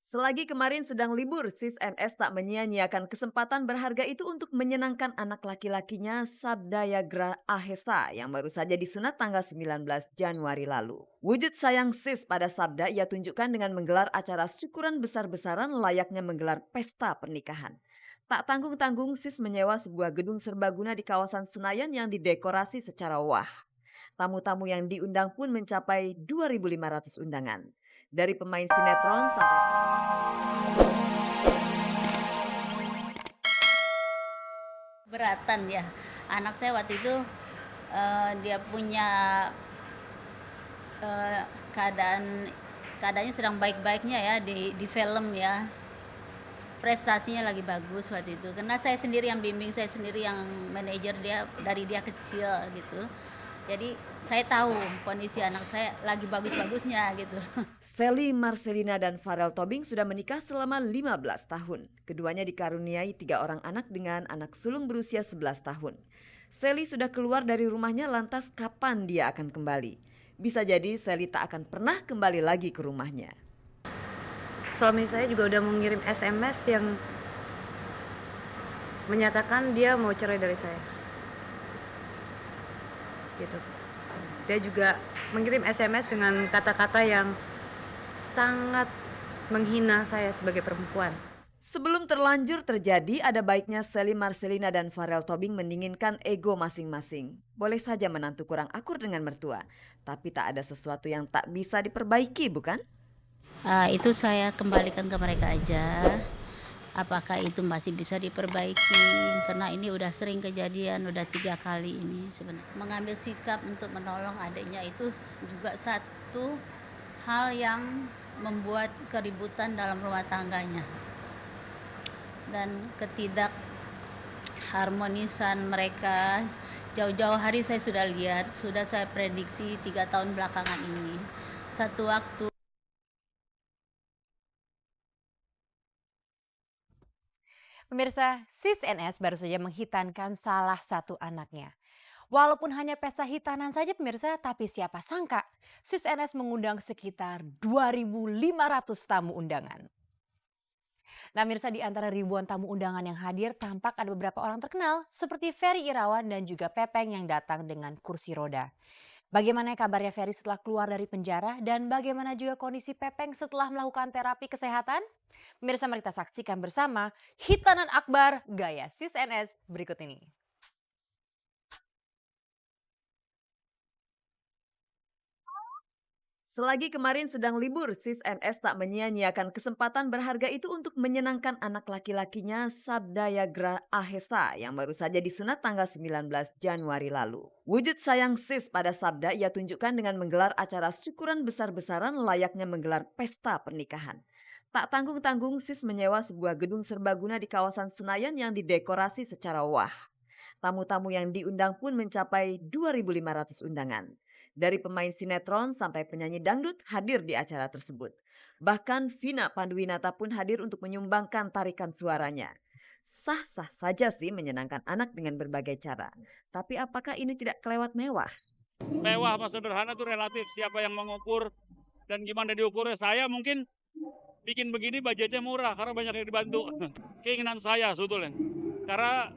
Selagi kemarin sedang libur, Sis NS tak menyia-nyiakan kesempatan berharga itu untuk menyenangkan anak laki-lakinya Sabdayagra Ahesa yang baru saja disunat tanggal 19 Januari lalu. Wujud sayang Sis pada Sabda ia tunjukkan dengan menggelar acara syukuran besar-besaran layaknya menggelar pesta pernikahan. Tak tanggung-tanggung Sis menyewa sebuah gedung serbaguna di kawasan Senayan yang didekorasi secara wah. Tamu-tamu yang diundang pun mencapai 2.500 undangan. Dari pemain sinetron sampai Beratan ya, anak saya waktu itu, dia punya, eee, keadaannya sedang baik-baiknya ya di film ya, prestasinya lagi bagus waktu itu. Karena saya sendiri yang bimbing, saya sendiri yang manajer dia dari dia kecil gitu. Jadi saya tahu kondisi anak saya lagi bagus-bagusnya gitu. Sally Marcelina dan Farel Tobing sudah menikah selama 15 tahun. Keduanya dikaruniai 3 orang anak dengan anak sulung berusia 11 tahun. Sally sudah keluar dari rumahnya, lantas kapan dia akan kembali? Bisa jadi Sally tak akan pernah kembali lagi ke rumahnya. Suami saya juga udah mengirim SMS yang menyatakan dia mau cerai dari saya. Gitu. Dia juga mengirim SMS dengan kata-kata yang sangat menghina saya sebagai perempuan. Sebelum terlanjur terjadi, ada baiknya Sally Marcelina dan Farel Tobing mendinginkan ego masing-masing. Boleh saja menantu kurang akur dengan mertua, tapi tak ada sesuatu yang tak bisa diperbaiki, bukan? Itu saya kembalikan ke mereka aja, apakah itu masih bisa diperbaiki, karena ini udah sering kejadian, udah 3 kali ini sebenarnya. Mengambil sikap untuk menolong adiknya itu juga satu hal yang membuat keributan dalam rumah tangganya. Dan ketidakharmonisan mereka, jauh-jauh hari saya sudah lihat, sudah saya prediksi 3 tahun belakangan ini. Satu waktu Pemirsa, Sis NS baru saja menghitankan salah satu anaknya. Walaupun hanya pesta hitanan saja pemirsa, tapi siapa sangka Sis NS mengundang sekitar 2.500 tamu undangan. Nah pemirsa, di antara ribuan tamu undangan yang hadir tampak ada beberapa orang terkenal seperti Ferry Irawan dan juga Pepeng yang datang dengan kursi roda. Bagaimana kabarnya Ferry setelah keluar dari penjara dan bagaimana juga kondisi Pepeng setelah melakukan terapi kesehatan? Pemirsa, mari kita saksikan bersama Hitanan Akbar Gaya Sis NS berikut ini. Selagi kemarin sedang libur, Sis NS tak menyia-nyiakan kesempatan berharga itu untuk menyenangkan anak laki-lakinya Sabdayagra Ahesa yang baru saja disunat tanggal 19 Januari lalu. Wujud sayang Sis pada Sabda ia tunjukkan dengan menggelar acara syukuran besar-besaran layaknya menggelar pesta pernikahan. Tak tanggung-tanggung Sis menyewa sebuah gedung serbaguna di kawasan Senayan yang didekorasi secara wah. Tamu-tamu yang diundang pun mencapai 2.500 undangan. Dari pemain sinetron sampai penyanyi dangdut hadir di acara tersebut. Bahkan Vina Panduwinata pun hadir untuk menyumbangkan tarikan suaranya. Sah-sah saja sih menyenangkan anak dengan berbagai cara. Tapi apakah ini tidak kelewat mewah? Mewah sama sederhana itu relatif, siapa yang mengukur dan gimana diukurnya. Saya mungkin bikin begini budgetnya murah karena banyak yang dibantu. Keinginan saya sebetulnya. Karena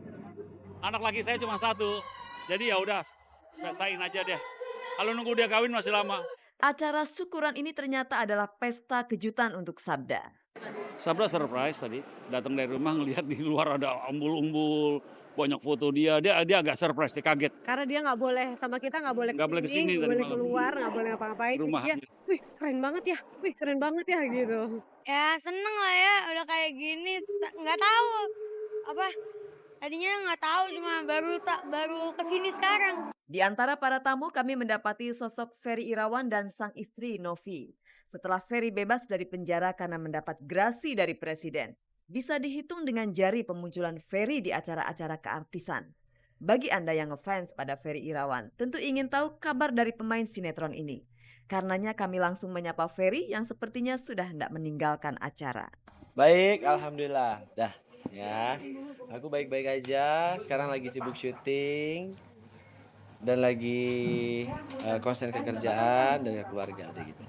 anak laki saya cuma satu. Jadi ya udah, pestain aja deh. Kalau nunggu dia kawin masih lama. Acara syukuran ini ternyata adalah pesta kejutan untuk Sabda. Sabda surprise tadi, datang dari rumah ngelihat di luar ada umbul-umbul, banyak foto dia agak surprise, dia kaget. Karena dia nggak boleh sama kita, nggak boleh Nggak boleh kesini nggak tadi boleh malam. keluar, nggak boleh ngapa-ngapain. Jadi Rumah dia, aja. wih keren banget ya gitu. Ya seneng lah ya udah kayak gini, nggak tahu apa tadinya nggak tahu cuma baru kesini sekarang. Di antara para tamu kami mendapati sosok Ferry Irawan dan sang istri Novi. Setelah Ferry bebas dari penjara karena mendapat grasi dari presiden, bisa dihitung dengan jari pemunculan Ferry di acara-acara keartisan. Bagi Anda yang ngefans pada Ferry Irawan, tentu ingin tahu kabar dari pemain sinetron ini. Karenanya kami langsung menyapa Ferry yang sepertinya sudah hendak meninggalkan acara. Baik, alhamdulillah. Dah, ya. Aku baik-baik aja. Sekarang lagi sibuk syuting dan lagi konsen ke kerjaan dan ke keluarga ada gitu.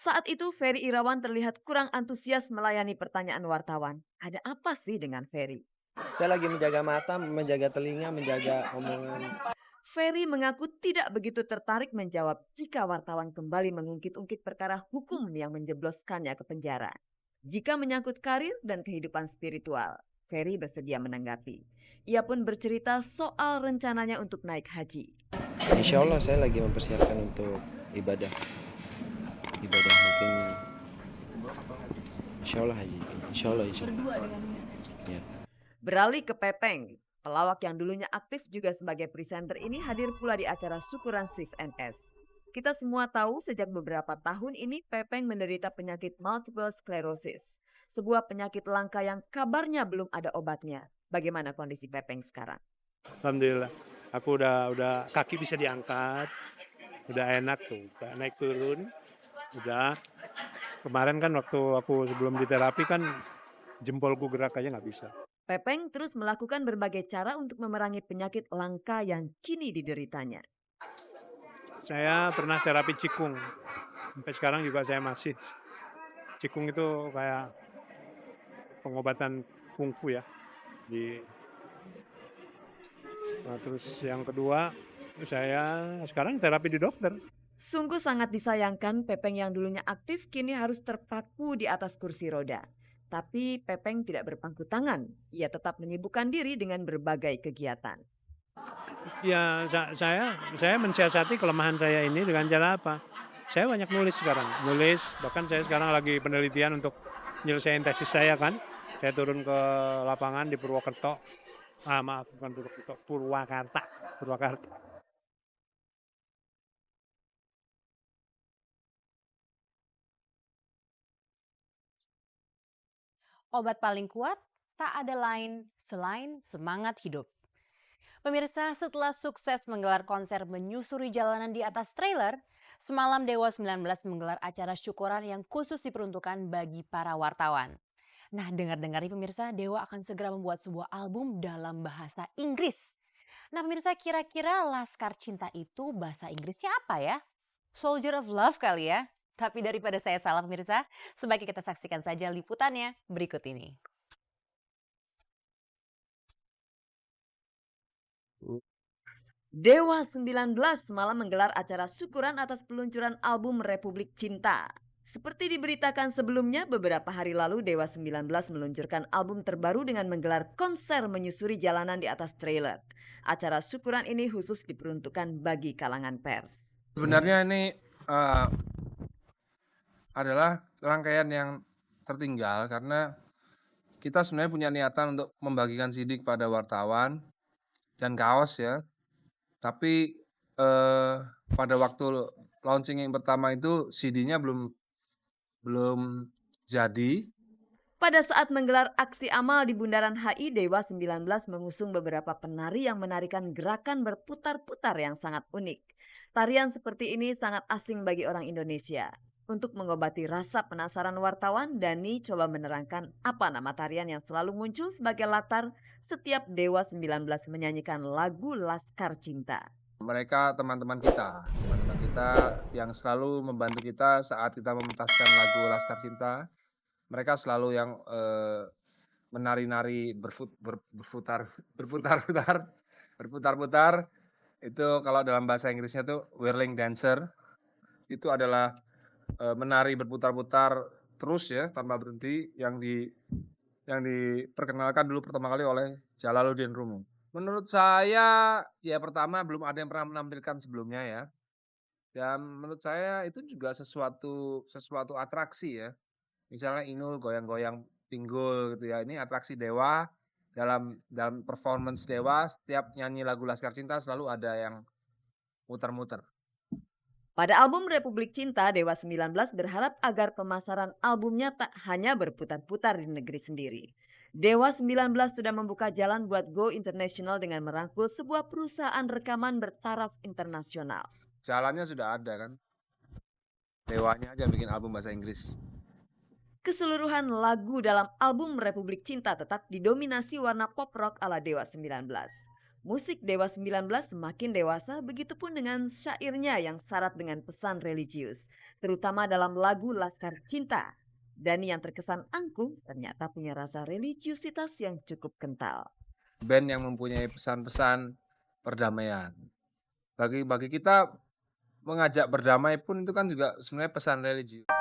Saat itu Ferry Irawan terlihat kurang antusias melayani pertanyaan wartawan. Ada apa sih dengan Ferry? Saya lagi menjaga mata, menjaga telinga, menjaga omongan. Ferry mengaku tidak begitu tertarik menjawab jika wartawan kembali mengungkit-ungkit perkara hukum yang menjebloskannya ke penjara. Jika menyangkut karir dan kehidupan spiritual, Ferry bersedia menanggapi. Ia pun bercerita soal rencananya untuk naik haji. Insya Allah saya lagi mempersiapkan untuk ibadah. Ibadah mungkin insya Allah haji. Insya Allah. Berdua dengan ya. Beralih ke Pepeng, pelawak yang dulunya aktif juga sebagai presenter ini hadir pula di acara syukuran Sis NS. Kita semua tahu sejak beberapa tahun ini Pepeng menderita penyakit multiple sclerosis, sebuah penyakit langka yang kabarnya belum ada obatnya. Bagaimana kondisi Pepeng sekarang? Alhamdulillah, aku udah kaki bisa diangkat, udah enak tuh, udah naik turun, udah. Kemarin kan waktu aku sebelum diterapi kan jempolku gerak aja nggak bisa. Pepeng terus melakukan berbagai cara untuk memerangi penyakit langka yang kini dideritanya. Saya pernah terapi cikung, sampai sekarang juga saya masih. Cikung itu kayak pengobatan kungfu ya. Nah, terus yang kedua, saya sekarang terapi di dokter. Sungguh sangat disayangkan Pepeng yang dulunya aktif kini harus terpaku di atas kursi roda. Tapi Pepeng tidak berpangku tangan, ia tetap menyibukkan diri dengan berbagai kegiatan. Ya, saya mensiasati kelemahan saya ini dengan cara apa? Saya banyak nulis sekarang, bahkan saya sekarang lagi penelitian untuk nyelesain tesis saya kan. Saya turun ke lapangan di Purwakarta. Bukan Purwakarta, Purwakarta. Obat paling kuat tak ada lain selain semangat hidup. Pemirsa, setelah sukses menggelar konser menyusuri jalanan di atas trailer, semalam Dewa 19 menggelar acara syukuran yang khusus diperuntukkan bagi para wartawan. Nah, dengar-dengar nih pemirsa, Dewa akan segera membuat sebuah album dalam bahasa Inggris. Nah pemirsa, kira-kira Laskar Cinta itu bahasa Inggrisnya apa ya? Soldier of Love kali ya? Tapi daripada saya salah pemirsa, sebaiknya kita saksikan saja liputannya berikut ini. Dewa 19 semalam menggelar acara syukuran atas peluncuran album Republik Cinta. Seperti diberitakan sebelumnya, beberapa hari lalu Dewa 19 meluncurkan album terbaru dengan menggelar konser menyusuri jalanan di atas trailer. Acara syukuran ini khusus diperuntukkan bagi kalangan pers. Sebenarnya ini adalah rangkaian yang tertinggal karena kita sebenarnya punya niatan untuk membagikan CD kepada wartawan dan kaos ya. Tapi pada waktu launching yang pertama itu CD-nya belum jadi. Pada saat menggelar aksi amal di Bundaran HI, Dewa 19 mengusung beberapa penari yang menarikan gerakan berputar-putar yang sangat unik. Tarian seperti ini sangat asing bagi orang Indonesia. Untuk mengobati rasa penasaran wartawan, Dani coba menerangkan apa nama tarian yang selalu muncul sebagai latar setiap Dewa 19 menyanyikan lagu Laskar Cinta. Mereka teman-teman kita yang selalu membantu kita saat kita mementaskan lagu Laskar Cinta. Mereka selalu yang menari-nari berputar-putar. Itu kalau dalam bahasa Inggrisnya tuh whirling dancer. Itu adalah menari berputar-putar terus ya tanpa berhenti yang diperkenalkan dulu pertama kali oleh Jalaluddin Rumi. Menurut saya ya pertama belum ada yang pernah menampilkan sebelumnya ya. Dan menurut saya itu juga sesuatu atraksi ya. Misalnya Inul goyang-goyang pinggul gitu ya. Ini atraksi Dewa dalam performance Dewa, setiap nyanyi lagu Laskar Cinta selalu ada yang muter-muter. Pada album Republik Cinta, Dewa 19 berharap agar pemasaran albumnya tak hanya berputar-putar di negeri sendiri. Dewa 19 sudah membuka jalan buat go international dengan merangkul sebuah perusahaan rekaman bertaraf internasional. Jalannya sudah ada kan. Dewanya aja bikin album bahasa Inggris. Keseluruhan lagu dalam album Republik Cinta tetap didominasi warna pop rock ala Dewa 19. Musik Dewa 19 semakin dewasa, begitupun dengan syairnya yang syarat dengan pesan religius, terutama dalam lagu Laskar Cinta. Dhani yang terkesan angkuh ternyata punya rasa religiusitas yang cukup kental. Band yang mempunyai pesan-pesan perdamaian. Bagi kita mengajak berdamai pun itu kan juga sebenarnya pesan religius.